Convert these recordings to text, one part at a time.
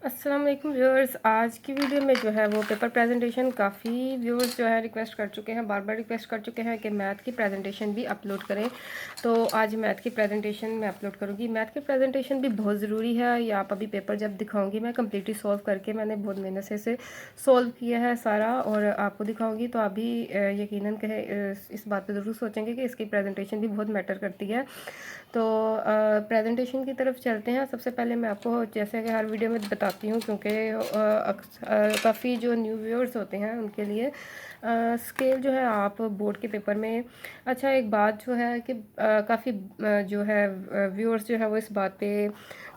अस्सलाम वालेकुम व्यूअर्स। आज की वीडियो में जो है वो पेपर प्रेजेंटेशन काफ़ी व्यूअर्स जो है रिक्वेस्ट कर चुके हैं, बार बार रिक्वेस्ट कर चुके हैं कि मैथ की प्रेजेंटेशन भी अपलोड करें। तो आज मैथ की प्रेजेंटेशन मैं अपलोड करूँगी। मैथ की प्रेजेंटेशन भी बहुत ज़रूरी है। ये आप अभी पेपर जब दिखाऊंगी मैं कम्प्लीटली सॉल्व करके, मैंने बहुत मेहनत से इसे सॉल्व किया है सारा, और आपको दिखाऊँगी तो आप भी यकीनन कहे इस बात पर ज़रूर सोचेंगे कि इसकी प्रेजेंटेशन भी बहुत मैटर करती है। तो प्रेजेंटेशन की तरफ चलते हैं। सबसे पहले मैं आपको जैसे कि हर वीडियो में बताती हूँ, क्योंकि काफ़ी जो न्यू व्यूअर्स होते हैं उनके लिए स्केल जो है आप बोर्ड के पेपर में। अच्छा, एक बात जो है कि काफ़ी जो है व्यूअर्स जो है वो इस बात पे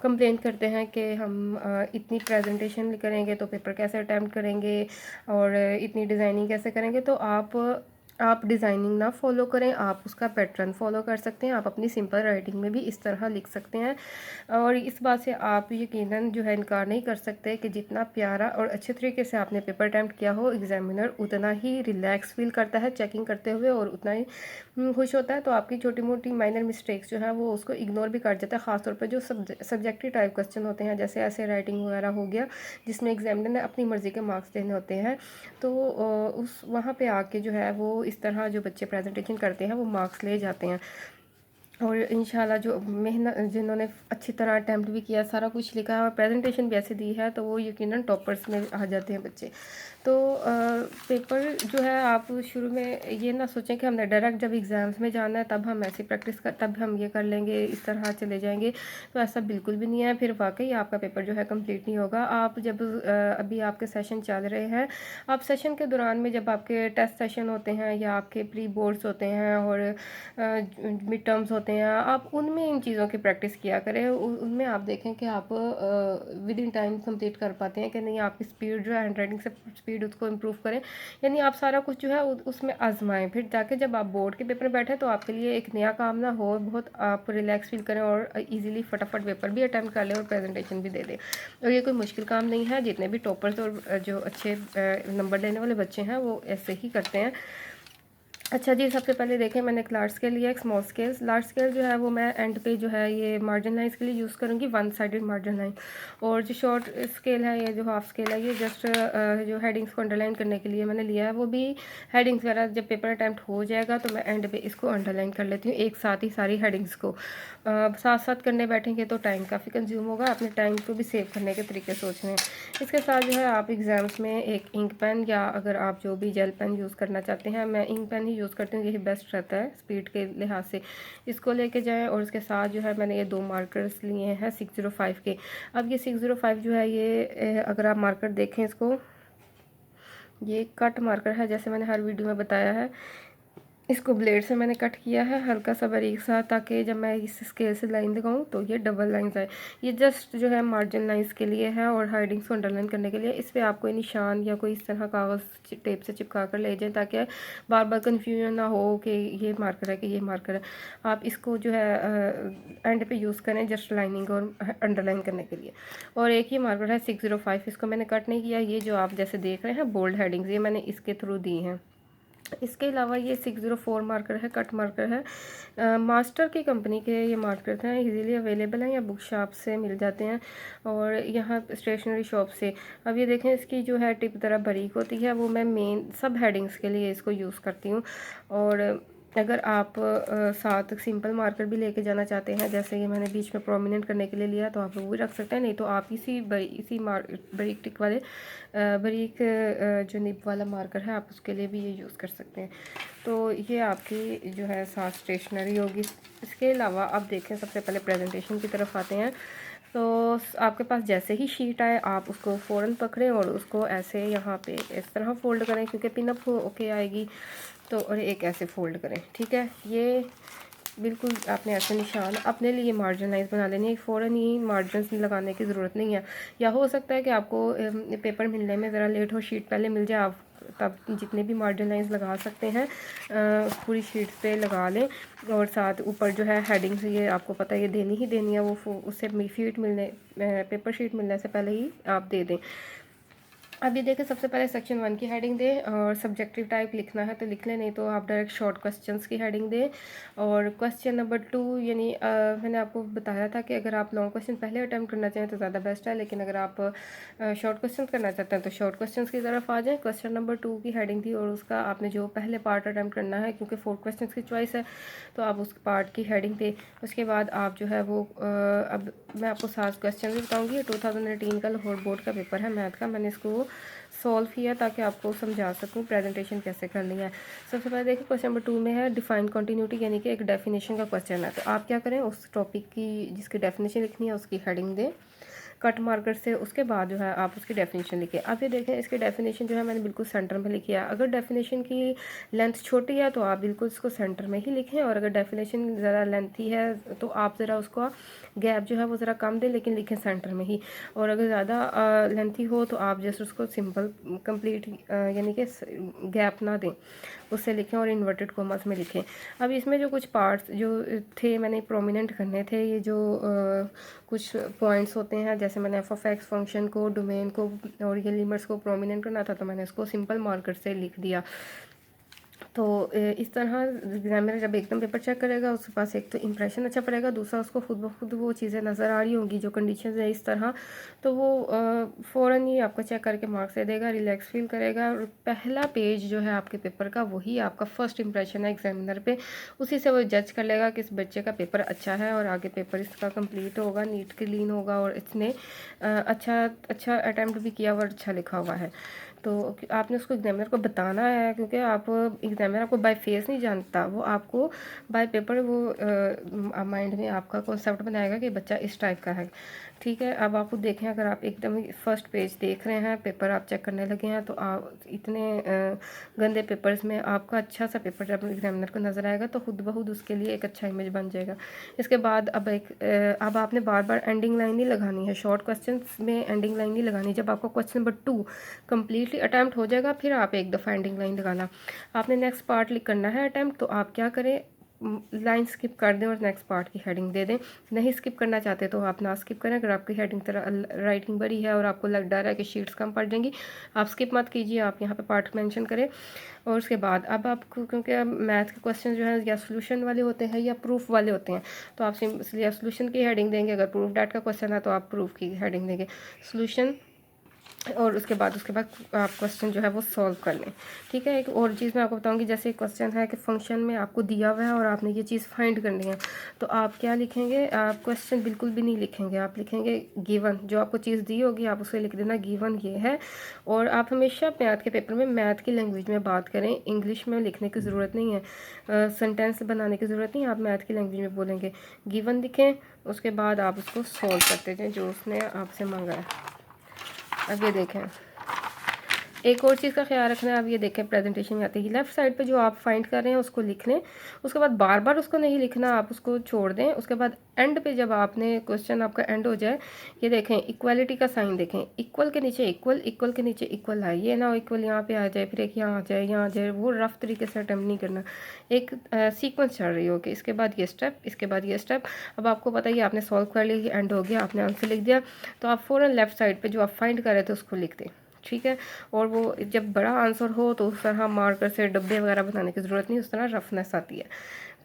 कंप्लेन करते हैं कि हम इतनी प्रेजेंटेशन करेंगे तो पेपर कैसे अटैम्प्ट करेंगे, और इतनी डिज़ाइनिंग कैसे करेंगे। तो आप डिज़ाइनिंग ना फॉलो करें, आप उसका पैटर्न फॉलो कर सकते हैं। आप अपनी सिंपल राइटिंग में भी इस तरह लिख सकते हैं, और इस बात से आप यकीनन जो है इनकार नहीं कर सकते कि जितना प्यारा और अच्छे तरीके से आपने पेपर अटैम्प्ट किया हो, एग्जामिनर उतना ही रिलैक्स फील करता है चेकिंग करते हुए, और उतना ही खुश होता है। तो आपकी छोटी मोटी माइनर मिस्टेक्स जो है वो उसको इग्नोर भी कर जाता है, ख़ासतौर पर जो सब्जेक्टिव टाइप क्वेश्चन होते हैं, जैसे ऐसे राइटिंग वगैरह हो गया, जिसमें एग्जामिनर ने अपनी मर्ज़ी के मार्क्स देने होते हैं। तो उस वहाँ पे आके जो है वो इस तरह जो बच्चे प्रेजेंटेशन करते हैं वो मार्क्स ले जाते हैं। और इंशाल्लाह जो मेहनत जिन्होंने अच्छी तरह अटैम्प्ट भी किया, सारा कुछ लिखा है और प्रेजेंटेशन भी ऐसे दी है, तो वो यकीनन टॉपर्स में आ जाते हैं बच्चे। तो पेपर जो है आप शुरू में ये ना सोचें कि हमने डायरेक्ट जब एग्ज़ाम्स में जाना है तब हम ऐसी प्रैक्टिस कर, तब हम ये कर लेंगे, इस तरह चले जाएंगे। तो ऐसा बिल्कुल भी नहीं है, फिर वाकई आपका पेपर जो है कंप्लीट नहीं होगा। आप जब अभी आपके सेशन चल रहे हैं, आप सेशन के दौरान में जब आपके टेस्ट सेशन होते हैं या आपके प्री बोर्ड्स होते हैं और मिड टर्म्स होते हैं, आप उनमें इन चीज़ों की प्रैक्टिस किया करें। उनमें आप देखें कि आप विद इन टाइम कंप्लीट कर पाते हैं कि नहीं, आपकी स्पीड जो है हैंड राइटिंग से स्पीड उसको इम्प्रूव करें। यानी आप सारा कुछ जो है उसमें आजमाएं, फिर जाके जब आप बोर्ड के पेपर में बैठे तो आपके लिए एक नया काम ना हो, बहुत आप रिलैक्स फील करें और ईजिली फटाफट पेपर भी अटैम्प्ट कर लें और प्रेजेंटेशन भी दे दें। और ये कोई मुश्किल काम नहीं है, जितने भी टॉपर्स और जो अच्छे नंबर लेने वाले बच्चे हैं वो ऐसे ही करते हैं। अच्छा जी, सबसे पहले देखें मैंने एक लार्ज स्केल लिया, एक स्मॉल स्केल। लार्ज स्केल जो है वो मैं एंड पे जो है ये मार्जिन लाइन्स के लिए यूज़ करूँगी, वन साइडेड मार्जिन लाइन। और जो शॉर्ट स्केल है, ये जो हाफ स्केल है, ये जस्ट जो हेडिंग्स को अंडरलाइन करने के लिए मैंने लिया है। वो भी हेडिंग्स वगैरह जब पेपर अटैम्प्ट हो जाएगा तो मैं एंड पे इसको अंडरलाइन कर लेती हूँ एक साथ ही सारी हेडिंग्स को। साथ साथ करने बैठेंगे तो टाइम काफ़ी कंज्यूम होगा, अपने टाइम को भी सेव करने के तरीके सोचने हैं। इसके साथ जो है आप एग्ज़ाम्स में एक इंक पेन, या अगर आप जो भी जेल पेन यूज़ करना चाहते हैं, मैं इंक पेन ही यूज़ करती हूँ, यही बेस्ट रहता है स्पीड के लिहाज से। इसको लेके जाएं, और उसके साथ जो है मैंने ये दो मार्कर्स लिए हैं 605 के। अब ये 605 जो है ये अगर आप मार्कर देखें इसको, ये कट मार्कर है, जैसे मैंने हर वीडियो में बताया है। इसको ब्लेड से मैंने कट किया है हल्का सा बारीक सा, ताकि जब मैं इस स्केल से लाइन लगाऊं तो ये डबल लाइंस आए। ये जस्ट जो है मार्जिन लाइंस के लिए है और हेडिंग्स को अंडरलाइन करने के लिए। इस पर आप कोई निशान या कोई इस तरह कागज़ टेप से चिपका कर ले जाएं, ताकि बार बार कन्फ्यूजन ना हो कि ये मार्कर है कि ये मार्कर है। आप इसको जो है एंड पे यूज़ करें जस्ट लाइनिंग और अंडरलाइन करने के लिए। और एक ही मार्कर है 605, इसको मैंने कट नहीं किया। ये जो आप जैसे देख रहे हैं बोल्ड हेडिंग्स, ये मैंने इसके थ्रू दी हैं। इसके अलावा ये 604 मार्कर है, कट मार्कर है। मास्टर की कंपनी के ये मार्कर हैं, इजीली अवेलेबल हैं या बुक शॉप से मिल जाते हैं और यहाँ स्टेशनरी शॉप से। अब ये देखें, इसकी जो है टिप तरह बारीक होती है, वो मैं मेन सब हेडिंग्स के लिए इसको यूज़ करती हूँ। और अगर आप साथ सिंपल मार्कर भी लेके जाना चाहते हैं, जैसे ये मैंने बीच में प्रोमिनेंट करने के लिए लिया, तो आप वो भी रख सकते हैं। नहीं तो आप इसी बारीक टिक वाले बारीक जो निब वाला मार्कर है, आप उसके लिए भी ये यूज़ कर सकते हैं। तो ये आपकी जो है साथ स्टेशनरी होगी। इसके अलावा आप देखें, सबसे पहले प्रेजेंटेशन की तरफ आते हैं। तो आपके पास जैसे ही शीट आए आप उसको फ़ौरन पकड़ें और उसको ऐसे यहाँ पे इस तरह फ़ोल्ड करें, क्योंकि पिनअप ओके आएगी। तो और एक ऐसे फ़ोल्ड करें, ठीक है। ये बिल्कुल आपने ऐसे निशान अपने लिए मार्जिनलाइज बना लेनी है, फ़ौरन ही मार्जिन लगाने की ज़रूरत नहीं है। या हो सकता है कि आपको पेपर मिलने में ज़रा लेट हो, शीट पहले मिल जाए, आप तब जितने भी मार्जिनलाइज लगा सकते हैं पूरी शीट पे लगा लें। और साथ ऊपर जो है हेडिंग्स, ये आपको पता है ये देनी ही देनी है, वो उससे शीट मिलने पेपर शीट मिलने से पहले ही आप दे दें। अब ये देखें, सबसे पहले सेक्शन 1 की हेडिंग दें और सब्जेक्टिव टाइप लिखना है तो लिख लें, नहीं तो आप डायरेक्ट शॉर्ट क्वेश्चंस की हेडिंग दें। और क्वेश्चन नंबर 2 यानी मैंने आपको बताया था कि अगर आप लॉन्ग क्वेश्चन पहले अटैम्प्ट करना चाहें तो ज़्यादा बेस्ट है, लेकिन अगर आप शॉर्ट क्वेश्चन करना चाहते हैं तो शॉर्ट क्वेश्चन की तरफ आ जाएँ। क्वेश्चन नंबर 2 की हेडिंग थी और उसका आपने जो पहले पार्ट अटैम्प्ट करना है, क्योंकि 4 क्वेश्चन की चॉइस है, तो आप उस पार्ट की हेडिंग दें। उसके बाद आप जो है वो अब मैं आपको 7 क्वेश्चन भी बताऊँगी। 2018 का लाहौर बोर्ड का पेपर है मैथ का, मैंने इसको सॉल्व किया ताकि आपको समझा सकूं प्रेजेंटेशन कैसे करनी है। सबसे पहले देखिए, क्वेश्चन नंबर 2 में है डिफाइन कंटिन्यूटी, यानी कि एक डेफिनेशन का क्वेश्चन है। तो आप क्या करें, उस टॉपिक की जिसकी डेफिनेशन लिखनी है उसकी हेडिंग दें कट मार्कर से। उसके बाद जो है आप उसकी डेफिनेशन लिखिए। अब ये देखें, इसकी डेफिनेशन जो है मैंने बिल्कुल सेंटर में लिखी है। अगर डेफिनेशन की लेंथ छोटी है तो आप बिल्कुल इसको सेंटर में ही लिखें, और अगर डेफिनेशन ज़रा लेंथी है तो आप ज़रा उसको गैप जो है वो ज़रा कम दें, लेकिन लिखें सेंटर में ही। और अगर ज़्यादा लेंथी हो तो आप जस्ट उसको सिंपल कंप्लीट यानी कि गैप ना दें, उससे लिखें और इन्वर्टेड कॉमास में लिखें। अब इसमें जो कुछ पार्ट्स जो थे मैंने प्रोमिनेंट करने थे, ये जो कुछ पॉइंट्स होते हैं, जैसे मैंने f(x) फंक्शन को, डोमेन को और ये लिमिट्स को प्रोमिनेंट करना था, तो मैंने इसको सिंपल मार्कर से लिख दिया। तो इस तरह एग्जामिनर जब एकदम पेपर चेक करेगा उसके पास एक तो इंप्रेशन अच्छा पड़ेगा, दूसरा उसको खुद ब खुद वो चीज़ें नज़र आ रही होंगी जो कंडीशंस है इस तरह, तो वो फ़ौरन ही आपको चेक करके मार्क्स दे देगा, रिलैक्स फील करेगा। और पहला पेज जो है आपके पेपर का वही आपका फर्स्ट इंप्रेशन है एग्जामिनर पे, उसी से वो जज कर लेगा कि इस बच्चे का पेपर अच्छा है और आगे पेपर इसका कंप्लीट होगा, नीट क्लीन होगा और इसने अच्छा अटैम्प्ट भी किया और अच्छा लिखा हुआ है। तो आपने उसको एग्जामिनर को बताना है, क्योंकि आप एग्जामिनर आपको बाय फेस नहीं जानता, वो आपको बाय पेपर वो माइंड में आपका कॉन्सेप्ट बनाएगा कि बच्चा इस टाइप का है। ठीक है, अब आपको देखें, अगर आप एकदम फर्स्ट पेज देख रहे हैं, पेपर आप चेक करने लगे हैं, तो आप इतने गंदे पेपर्स में आपका अच्छा सा पेपर जब एग्जामिनर को नज़र आएगा तो खुद ब खुद उसके लिए एक अच्छा इमेज बन जाएगा। इसके बाद अब आपने बार बार एंडिंग लाइन नहीं लगानी है, शॉर्ट क्वेश्चन में एंडिंग लाइन नहीं लगानी। जब आपका क्वेश्चन नंबर 2 कम्प्लीटली अटैम्प्ट हो जाएगा फिर आप एक दफ़ा एंडिंग लाइन लगाना। आपने नेक्स्ट पार्ट लिख करना है अटैम्प्ट, तो आप क्या करें, लाइन स्किप कर दें और नेक्स्ट पार्ट की हेडिंग दे दें। नहीं स्किप करना चाहते तो आप ना स्किप करें। अगर आपकी हेडिंग तरह राइटिंग बड़ी है और आपको लग डर है कि शीट्स कम पड़ जाएंगी, आप स्किप मत कीजिए, आप यहाँ पे पार्ट मेंशन करें। और उसके बाद अब आपको, क्योंकि अब मैथ के क्वेश्चन जो है या सोल्यूशन वाले होते हैं या प्रूफ वाले होते हैं, तो आप इसलिए सोल्यूशन की हेडिंग देंगे। अगर प्रूफ डैट का क्वेश्चन है तो आप प्रूफ की हेडिंग देंगे, सोल्यूशन। और उसके बाद आप क्वेश्चन जो है वो सॉल्व कर लें। ठीक है, एक और चीज़ मैं आपको बताऊंगी, जैसे एक क्वेश्चन है कि फंक्शन में आपको दिया हुआ है और आपने ये चीज़ फाइंड करनी है, तो आप क्या लिखेंगे, आप क्वेश्चन बिल्कुल भी नहीं लिखेंगे, आप लिखेंगे गिवन। जो आपको चीज़ दी होगी आप उसे लिख देना गिवन ये है। और आप हमेशा मैथ के पेपर में मैथ की लैंग्वेज में बात करें, इंग्लिश में लिखने की ज़रूरत नहीं है, सेंटेंस बनाने की ज़रूरत नहीं है, आप मैथ की लैंग्वेज में बोलेंगे, गिवन लिखें। उसके बाद आप उसको सॉल्व करते जाएँ जो उसने आपसे मांगा है। अब ये देखें, एक और चीज़ का ख्याल रखना है। अब ये देखें, प्रेजेंटेशन में आती है लेफ़्ट साइड पे जो आप फाइंड कर रहे हैं उसको लिख लें। उसके बाद बार बार उसको नहीं लिखना, आप उसको छोड़ दें। उसके बाद एंड पे जब आपने क्वेश्चन आपका एंड हो जाए, ये देखें इक्वालिटी का साइन देखें, इक्वल के नीचे इक्वल, इक्वल के नीचे इक्वल है, ये ना हो इक्वल यहाँ पे आ जाए फिर एक यहाँ आ जाए यहाँ आ जाए, वो रफ तरीके से अटैम्प्ट नहीं करना। एक सीक्वेंस चल रही हो कि इसके बाद ये स्टेप, इसके बाद ये स्टेप। अब आपको पता है आपने सॉल्व कर लिया, एंड हो गया, आपने आंसर लिख दिया, तो आप फ़ौरन लेफ़्ट साइड पर जो आप फाइंड कर रहे थे उसको लिख दें। ठीक है, और वो जब बड़ा आंसर हो तो उस तरह मार्कर से डब्बे वगैरह बनाने की ज़रूरत नहीं, उस तरह रफनेस आती है।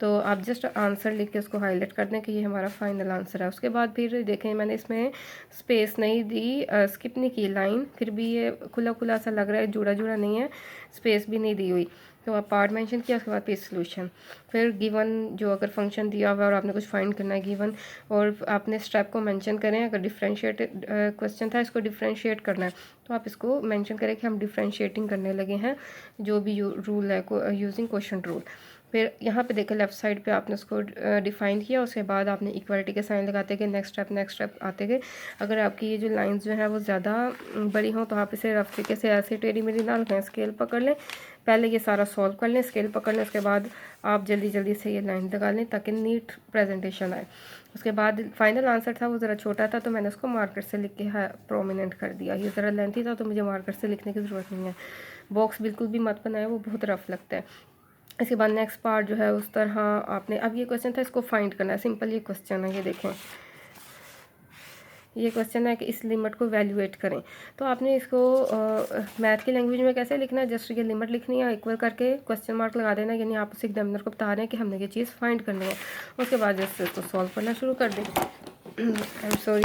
तो आप जस्ट आंसर लिख के उसको हाईलाइट कर दें कि ये हमारा फाइनल आंसर है। उसके बाद फिर देखें, मैंने इसमें स्पेस नहीं दी, स्किप नहीं की लाइन, फिर भी ये खुला खुला सा लग रहा है, जुड़ा जुड़ा नहीं है, स्पेस भी नहीं दी हुई। तो आप पार्ट मेंशन किया, उसके बाद फिर सोल्यूशन, फिर गिवन जो अगर फंक्शन दिया हुआ है और आपने कुछ फाइंड करना है गिवन, और आपने स्टेप को मेंशन करें। अगर डिफरेंशिएटेड क्वेश्चन था, इसको डिफरेंशिएट करना है, तो आप इसको मेंशन करें कि हम डिफरेंशिएटिंग करने लगे हैं, जो भी रूल है यूजिंग क्वेश्चन रूल। फिर यहाँ पे देखें लेफ़्ट साइड पे आपने उसको डिफ़ाइन किया, उसके बाद आपने इक्वालिटी के साइन लगाते गए, नेक्स्ट स्टेप आते गए। अगर आपकी ये जो लाइंस जो है वो ज़्यादा बड़ी हों तो आप इसे रफ तरीके से ऐसे टेढ़ी मेढ़ी ना लगाएं, स्केल पकड़ लें, पहले ये सारा सॉल्व कर लें, स्केल पकड़ लें, उसके बाद आप जल्दी जल्दी से ये लाइन लगा लें ताकि नीट प्रेजेंटेशन आए। उसके बाद फाइनल आंसर था वो ज़रा छोटा था तो मैंने उसको मार्कर से लिख के प्रोमिनेंट कर दिया। ये ज़रा लेंथी था तो मुझे मार्कर से लिखने की ज़रूरत नहीं है। बॉक्स बिल्कुल भी मत बनाए, वो बहुत रफ लगता है। इसके बाद नेक्स्ट पार्ट जो है उस तरह आपने, अब ये क्वेश्चन था, इसको फाइंड करना है, सिंपल ये क्वेश्चन है, ये देखें ये क्वेश्चन है कि इस लिमिट को वैल्यूएट करें। तो आपने इसको मैथ की लैंग्वेज में कैसे लिखना है, जस्ट ये लिमिट लिखनी है, इक्वल करके क्वेश्चन मार्क लगा देना, यानी आप उस एग्जामिनर को बता रहे हैं कि हमने ये चीज़ फाइंड करनी है। उसके बाद जस्ट इसको सॉल्व करना शुरू कर दें। I am sorry.